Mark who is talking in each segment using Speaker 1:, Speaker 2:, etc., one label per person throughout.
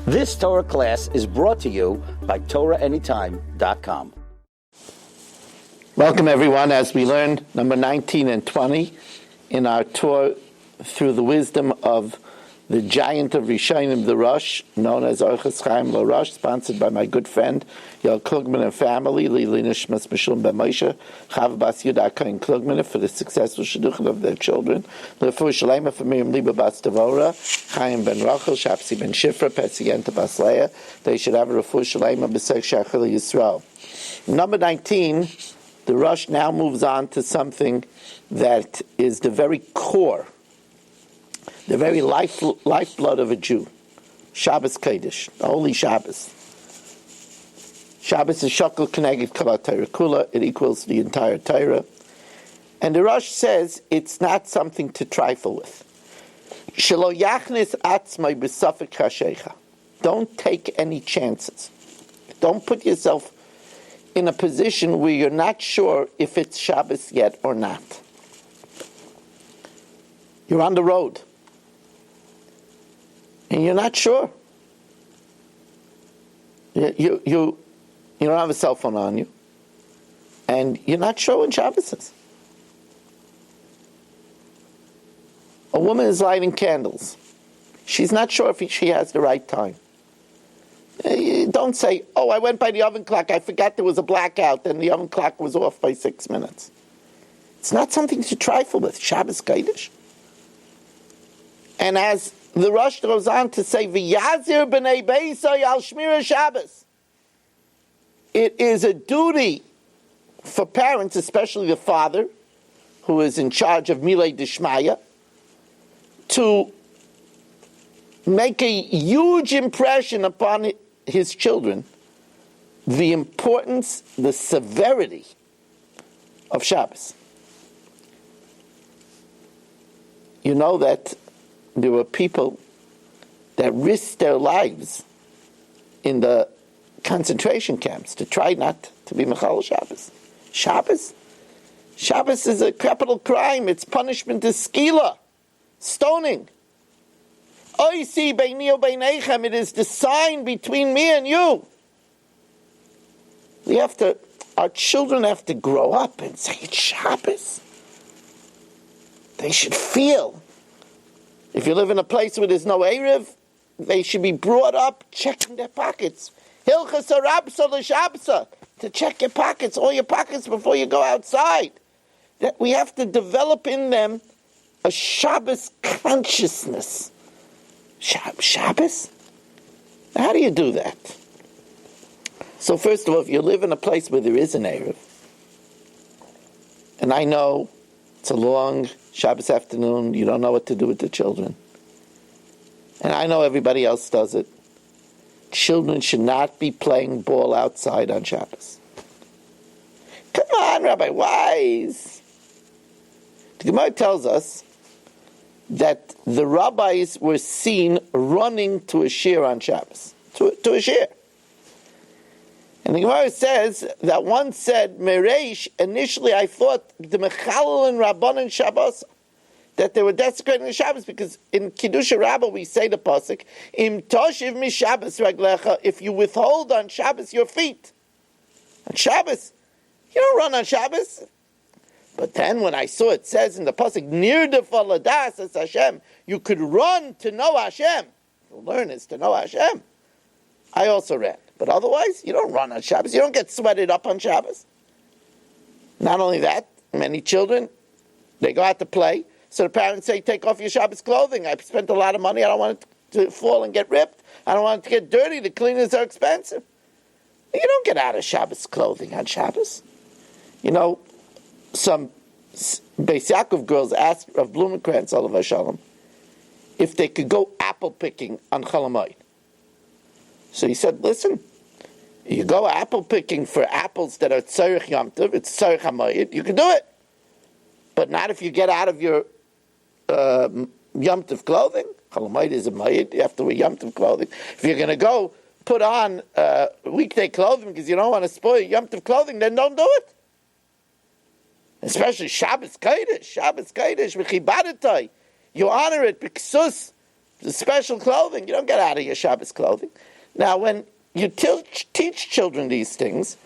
Speaker 1: This Torah class is brought to you by TorahAnytime.com. Welcome everyone as we learn number 19 and 20 in our tour through the wisdom of the giant of Rishonim, the Rosh, known as Orchos Chaim lha'Rosh, sponsored by my good friend Yael Klugman and family, Lili Nishmas Mishulm Ben Moshe, Chav Bas Yudah Kohen Klugman, for the successful shidduchim of their children, L'Refuah Shalema for Miriam Liba Bas Devora, Chaim Ben Rachel, Shapsi Ben Shifra, Petzienta Bas Leah. They should have a L'Refuah Shalema B'Sech Shachel Yisrael. Number 19, the Rosh now moves on to something that is the very core, the very lifeblood of a Jew, Shabbos Kodesh, the Holy Shabbos. Shabbos is Shakal Keneged Kol Torah Kula, it equals the entire Torah. And the Rosh says it's not something to trifle with. Shelo yachnis atzmai b'safek chashecha. Don't take any chances. Don't put yourself in a position where you're not sure if it's Shabbos yet or not. You're on the road, and you're not sure. You don't have a cell phone on you, and you're not sure when Shabbos is. A woman is lighting candles. She's not sure if she has the right time. Don't say, oh, I went by the oven clock, I forgot there was a blackout, and the oven clock was off by 6 minutes. It's not something to trifle with, Shabbos Kodesh. And as the Rosh goes on to say, V'yazir b'nei beisai al shmira Shabbos. It is a duty for parents, especially the father, who is in charge of Milei Dishmaya, to make a huge impression upon his children, the importance, the severity of Shabbos. You know that there were people that risked their lives in the concentration camps to try not to be Mechal Shabbos. Shabbos is a capital crime. Its punishment is skila, stoning. Oisi beini ubeinechem, it is the sign between me and you. Our children have to grow up and say it's Shabbos. They should feel. If you live in a place where there's no Erev, they should be brought up checking their pockets. Hilchas harabsa l'shabsa, to check your pockets, all your pockets before you go outside. That we have to develop in them a Shabbos consciousness. Shabbos? How do you do that? So first of all, if you live in a place where there is an Erev, and I know it's a long Shabbos afternoon, you don't know what to do with the children, and I know everybody else does it, children should not be playing ball outside on Shabbos. Come on, Rabbi Wise. The Gemara tells us that the rabbis were seen running to a shir on Shabbos, to a shir. And the Gemara says that one said, Mereish, initially I thought the Mechalel and Rabbanan Shabbos, that they were desecrating the Shabbos, because in Kiddusha Rabbah we say the pasuk, Im toshiv mi Shabbos raglecha, if you withhold on Shabbos your feet. On Shabbos, you don't run on Shabbos. But then when I saw it says in the pasuk, Nir de faladas as Hashem, you could run to know Hashem. The learn is to know Hashem. I also ran. But otherwise, you don't run on Shabbos. You don't get sweated up on Shabbos. Not only that, many children, they go out to play. So the parents say, take off your Shabbos clothing. I've spent a lot of money. I don't want it to fall and get ripped. I don't want it to get dirty. The cleaners are expensive. You don't get out of Shabbos clothing on Shabbos. You know, some Beis Yaakov girls asked Rav Blumenkrantz, Olav Shalom, if they could go apple picking on Chol Hamoed. So he said, listen, you go apple picking for apples that are tzarech Yom Tov, it's tzarech Hamoed, you can do it. But not if you get out of your Yom Tov clothing. Chol Hamoed is a Moed, you have to wear Yom Tov clothing. If you're going to go put on weekday clothing because you don't want to spoil Yom Tov clothing, then don't do it. Especially Shabbos Kodesh, V'chibadatai. You honor it because special clothing. You don't get out of your Shabbos clothing. Now, when you teach children these things,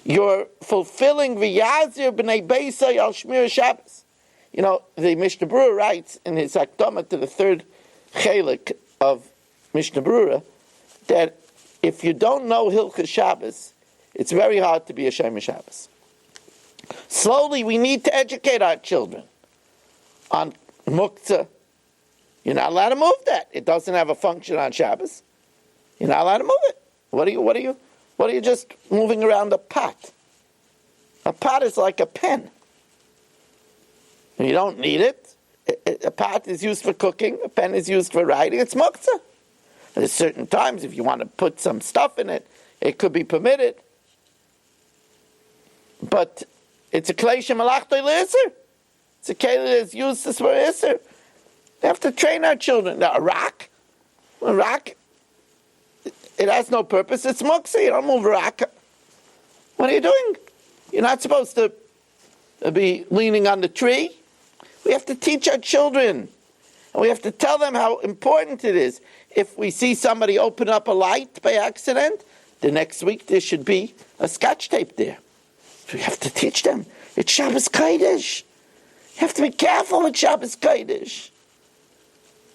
Speaker 1: you're fulfilling v'yazir b'nei beisay al shmir Shabbos. You know, the Mishnah Berurah writes in his Akdama to the third chelik of Mishnah Berurah that if you don't know Hilchas Shabbos, it's very hard to be a Shomer Shabbos. Slowly, we need to educate our children on muktzah. You're not allowed to move that. It doesn't have a function on Shabbos. You're not allowed to move it. What are you just moving around a pot? A pot is like a pen. You don't need it. A pot is used for cooking. A pen is used for writing. It's muktzah. There's certain times if you want to put some stuff in it, it could be permitted. But it's a klei shemalachto l'isser. It's a keli that is used for isser. We have to train our children. Now, a rock, it has no purpose. It's muktzah. You don't move a rock. What are you doing? You're not supposed to be leaning on the tree. We have to teach our children. And we have to tell them how important it is. If we see somebody open up a light by accident, the next week there should be a scotch tape there. So we have to teach them. It's Shabbos Kodesh. You have to be careful with Shabbos Kodesh.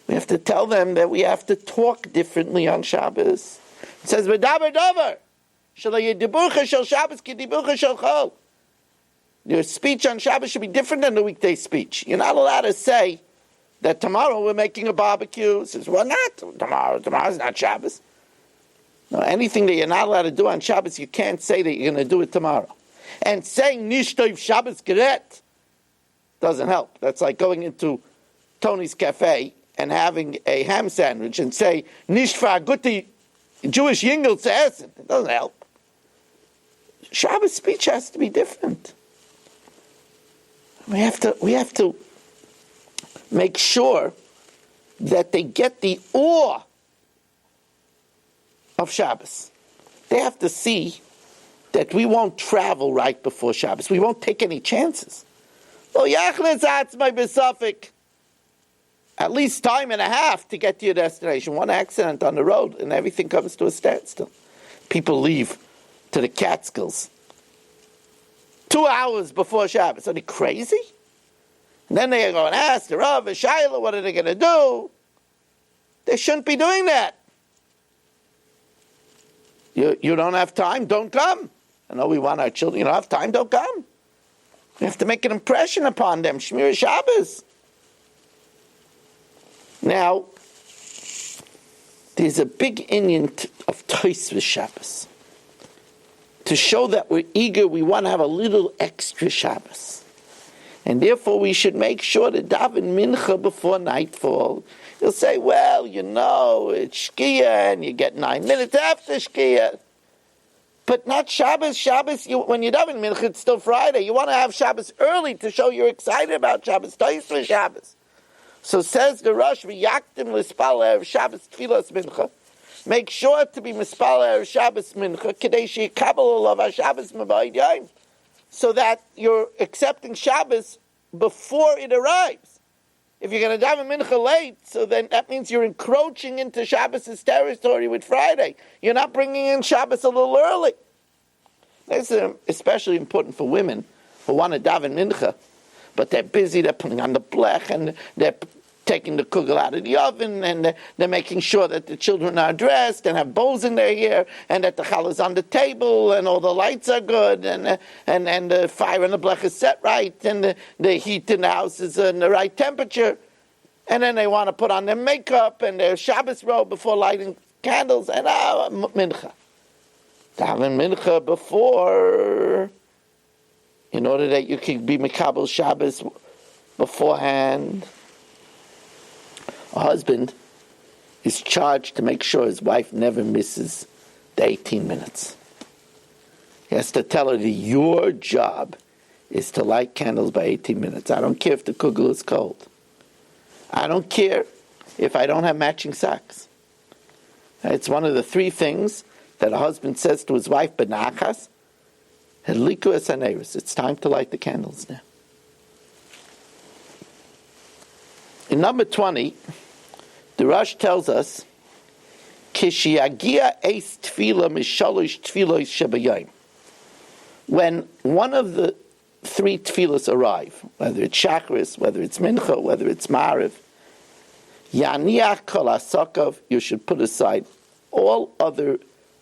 Speaker 1: We have to tell them that we have to talk differently on Shabbos. It says, "V'daber davar, shelo yediburcha shel Shabbos ki diburcha shel chol." Your speech on Shabbos should be different than the weekday speech. You're not allowed to say that tomorrow we're making a barbecue. It says, well, not tomorrow. Tomorrow's not Shabbos. No, anything that you're not allowed to do on Shabbos, you can't say that you're going to do it tomorrow. And saying Nishtov Shabbos Geret doesn't help. That's like going into Tony's Cafe and having a ham sandwich and say Nishfa Guti Jewish Yingel to Essen. It doesn't help. Shabbos speech has to be different. We have to make sure that they get the awe of Shabbos. They have to see that we won't travel right before Shabbos. We won't take any chances. At least time and a half to get to your destination. One accident on the road and everything comes to a standstill. People leave to the Catskills 2 hours before Shabbos. Are they crazy? And then they go and ask the Rav, Shayla, what are they going to do? They shouldn't be doing that. You don't have time, don't come. I know we want our children, you don't have time, don't come. We have to make an impression upon them. Shmir Shabbos. Now, there's a big inyan of Tosfos Shabbos. To show that we're eager, we want to have a little extra Shabbos. And therefore we should make sure to daven mincha before nightfall. You'll say, well, you know, it's Shkia and you get 9 minutes after Shkia. But not Shabbos. Shabbos, when you daven mincha, it's still Friday. You want to have Shabbos early to show you're excited about Shabbos. Tosfos Shabbos. So says the Rosh, v'yaktim l'spal of Shabbos tfilas mincha. Make sure to be mispal of Shabbos mincha, kedei she'yikabel olav Shabbos m'bayid yom, so that you're accepting Shabbos before it arrives. If you're going to daven mincha late, so then that means you're encroaching into Shabbos' territory with Friday. You're not bringing in Shabbos a little early. This is especially important for women who want to daven mincha, but they're busy, they're putting on the blech, and they're taking the kugel out of the oven, and they're making sure that the children are dressed and have bows in their hair, and that the challah is on the table, and all the lights are good, and the fire in the blech is set right, and the heat in the house is in the right temperature. And then they want to put on their makeup and their Shabbos robe before lighting candles, and mincha. Daven mincha before, in order that you can be mekabel Shabbos beforehand. A husband is charged to make sure his wife never misses the 18 minutes. He has to tell her that your job is to light candles by 18 minutes. I don't care if the kugel is cold. I don't care if I don't have matching socks. It's one of the 3 things that a husband says to his wife, Benachas, Hedliku es haneros. It's time to light the candles now. In number 20, The Rosh tells us, Kishiagia eis tefillah mishalosh tefillos shebayayim. When one of the 3 tefillas arrive, whether it's Shachris, whether it's Mincha, whether it's Ma'ariv, Yaniach kol asakav, you should put aside all other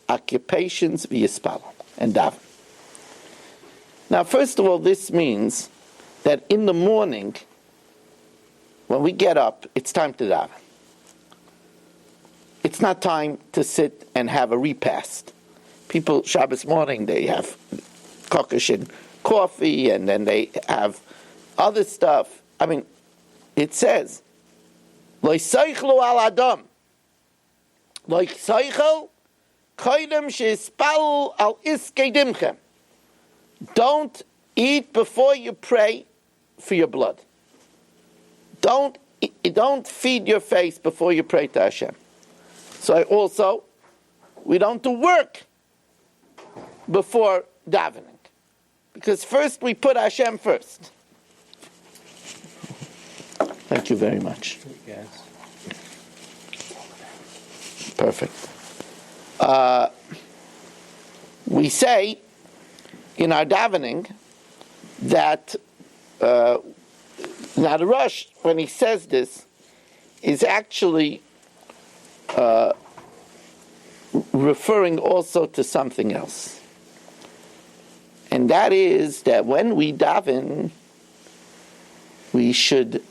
Speaker 1: occupations v'yispal, and daven. Now, first of all, this means that in the morning, when we get up, it's time to daven. It's not time to sit and have a repast. People, Shabbos morning, they have kokosh and coffee, and then they have other stuff. I mean, it says, Lo yisaychlu al adam, Lo yisaychel koydem sheispalu al iskei dimchem. Don't eat before you pray for your blood. Don't feed your face before you pray to Hashem. So also, we don't do work before davening. Because first we put Hashem first. Thank you very much.
Speaker 2: Yes.
Speaker 1: Perfect. We say in our davening that now the Rosh, when he says this, is actually referring also to something else. And that is that when we daven, we should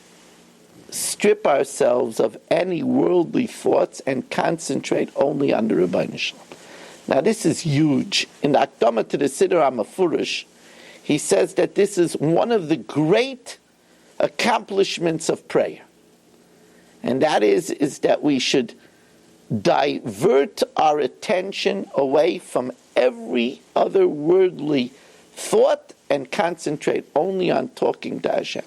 Speaker 1: strip ourselves of any worldly thoughts and concentrate only on the Rebbeinu Shalom. Now this is huge. In the Akdama to the Siddur HaMefurish, he says that this is one of the great accomplishments of prayer. And that is that we should divert our attention away from every other worldly thought and concentrate only on talking to Hashem.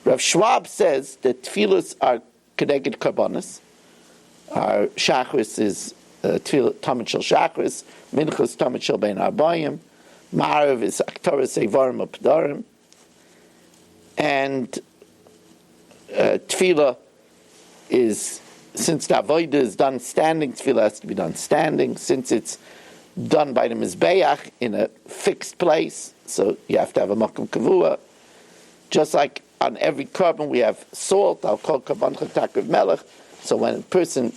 Speaker 1: Rav Schwab says that tefillas are kedeged karbonos. Our shachris is tamid shel shachris, minchas tamid shel bein arbayim, ma'ariv is aktoras evarim u'pdarim, and tefillah is, since the avodah is done standing, tefillah has to be done standing. Since it's done by the mizbeach in a fixed place, so you have to have a makom kavua. Just like on every korban we have salt, I'll call korban chatak of melech. So when a person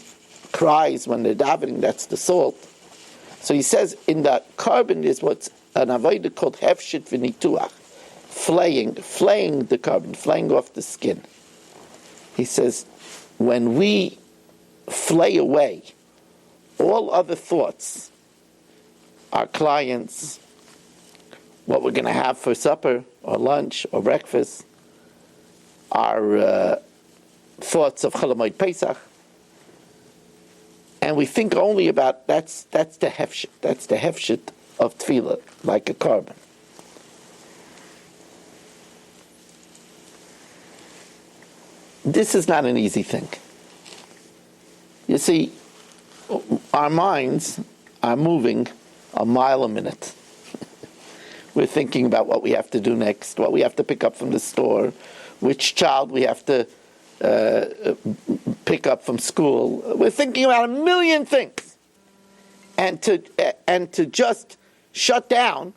Speaker 1: cries when they're davening, that's the salt. So he says in the korban is what's an avodah called hefshit v'nituach, flaying the korban, flaying off the skin. He says when we flay away all other thoughts, our clients, what we're going to have for supper or lunch or breakfast, our thoughts of Chol Hamoed Pesach, and we think only about that's the hefshit. That's the hefshit of tefillah, like a korban. This is not an easy thing. You see, our minds are moving a mile a minute. We're thinking about what we have to do next, what we have to pick up from the store, which child we have to pick up from school. We're thinking about a million things. And to just shut down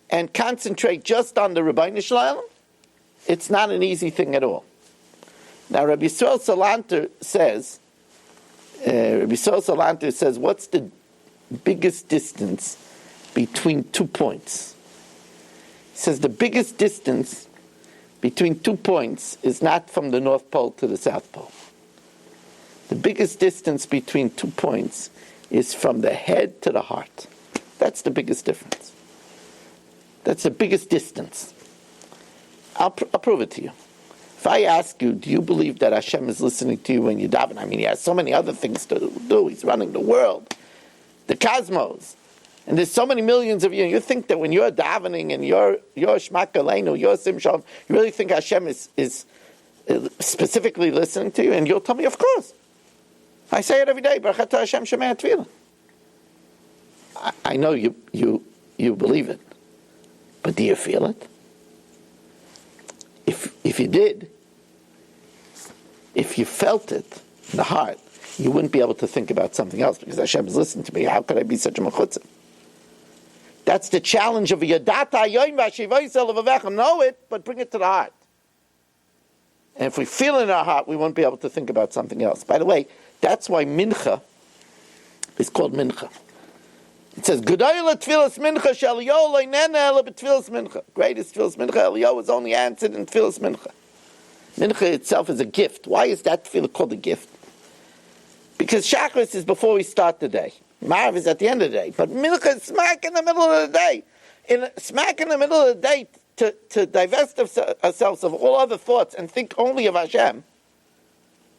Speaker 1: and concentrate just on the Rebbeinu Shalom, it's not an easy thing at all. Now Rabbi Yisrael Salanter says, what's the biggest distance between 2 points? He says the biggest distance between 2 points is not from the North Pole to the South Pole. The biggest distance between 2 points is from the head to the heart. That's the biggest difference. That's the biggest distance. I'll prove it to you. If I ask you, do you believe that Hashem is listening to you when you daven? I mean, he has so many other things to do. He's running the world, the cosmos. And there's so many millions of you. And you think that when you're davening and you're Shema Kaleinu, you're Sim Shalom, you really think Hashem is specifically listening to you? And you'll tell me, of course. I say it every day. Baruch atah Hashem Shemei Tefillah. I know you believe it. But do you feel it? If you did, if you felt it, in the heart, you wouldn't be able to think about something else because Hashem is listening to me. How could I be such a mechutza? That's the challenge of Yadata Yoim Vashivaisel of Avecha. Know it, but bring it to the heart. And if we feel in our heart, we won't be able to think about something else. By the way, that's why Mincha is called Mincha. It says, Gedoyle Tfilas Mincha Shaliyo Leinena Ela B'Tfilas Mincha. Greatest Tfilas Mincha, Eliyahu was only answered in Tfilas Mincha. Mincha itself is a gift. Why is that tefillah called a gift? Because Shacharis is before we start the day. Marav is at the end of the day. But Mincha is smack in the middle of the day. Smack in the middle of the day to divest ourselves of all other thoughts and think only of Hashem.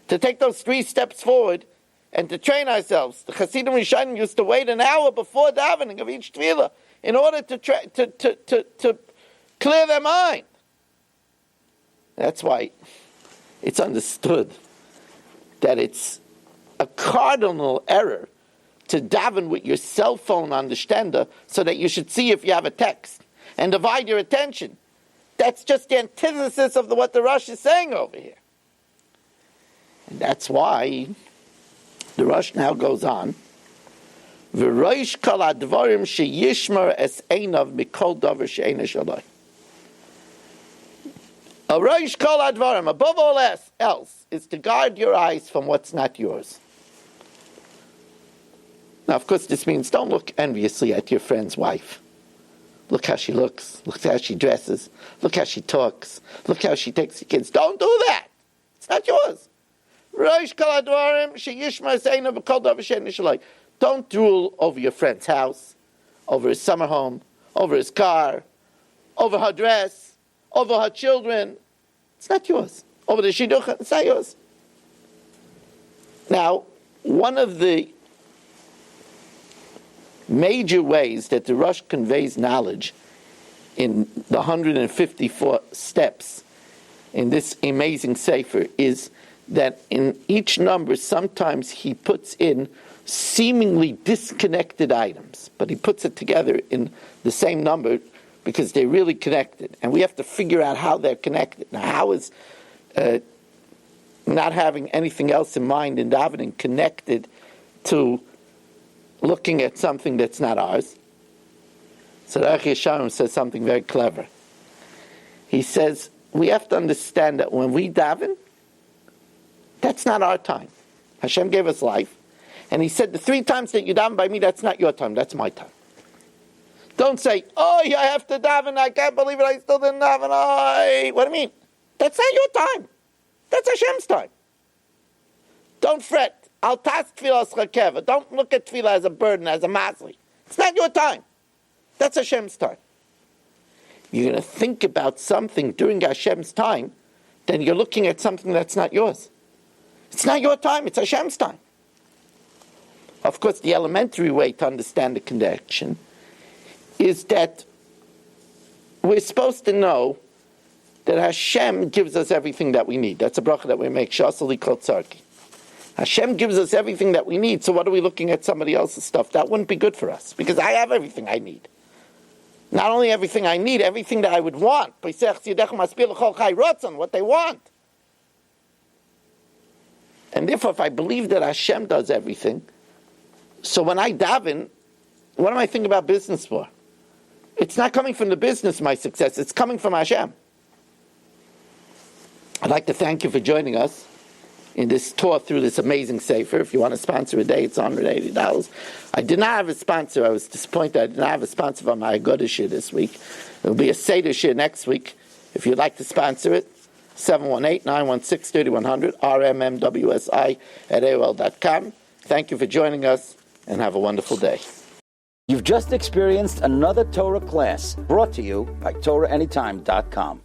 Speaker 1: To take those 3 steps forward and to train ourselves. The Hasidim Rishonim used to wait an hour before davening of each tefillah in order to clear their mind. That's why it's understood that it's a cardinal error to daven with your cell phone on the stender so that you should see if you have a text and divide your attention. That's just the antithesis of what the Rosh is saying over here. And that's why the Rosh now goes on. V'roish kol advarim sheyishmar es einav mikol davar she'eina shaloi. A roish kol advarim, above all else, is to guard your eyes from what's not yours. Now, of course, this means don't look enviously at your friend's wife. Look how she looks. Look how she dresses. Look how she talks. Look how she takes the kids. Don't do that. It's not yours. Don't drool over your friend's house, over his summer home, over his car, over her dress, over her children. It's not yours. Over the shidduch, it's not yours. Now, one of the major ways that the Rosh conveys knowledge in the 154 steps in this amazing sefer is that in each number sometimes he puts in seemingly disconnected items, but he puts it together in the same number because they're really connected, and we have to figure out how they're connected. Now, how is not having anything else in mind in davening connected to looking at something that's not ours? So the Orchos Chaim says something very clever. He says, we have to understand that when we daven, that's not our time. Hashem gave us life. And he said, the 3 times that you daven by me, that's not your time, that's my time. Don't say, oh, I have to daven, I can't believe it, I still didn't daven. Oh, what do you mean? That's not your time. That's Hashem's time. Don't fret. Al tas tefillah schakeva. Don't look at tefillah as a burden, as a masli. It's not your time. That's Hashem's time. You're going to think about something during Hashem's time, then you're looking at something that's not yours. It's not your time, it's Hashem's time. Of course, the elementary way to understand the connection is that we're supposed to know that Hashem gives us everything that we need. That's a bracha that we make, Shasali Kol Tzarki. Hashem gives us everything that we need, so what are we looking at somebody else's stuff? That wouldn't be good for us, because I have everything I need. Not only everything I need, everything that I would want. What they want. And therefore, if I believe that Hashem does everything, so when I daven, what am I thinking about business for? It's not coming from the business, my success. It's coming from Hashem. I'd like to thank you for joining us in this tour through this amazing sefer. If you want to sponsor a day, it's $180. I did not have a sponsor. I was disappointed I did not have a sponsor for my Agudah shir this week. There will be a Seder shir next week. If you'd like to sponsor it, 718-916-3100, rmmwsi@aol.com. Thank you for joining us, and have a wonderful day.
Speaker 2: You've just experienced another Torah class brought to you by TorahAnytime.com.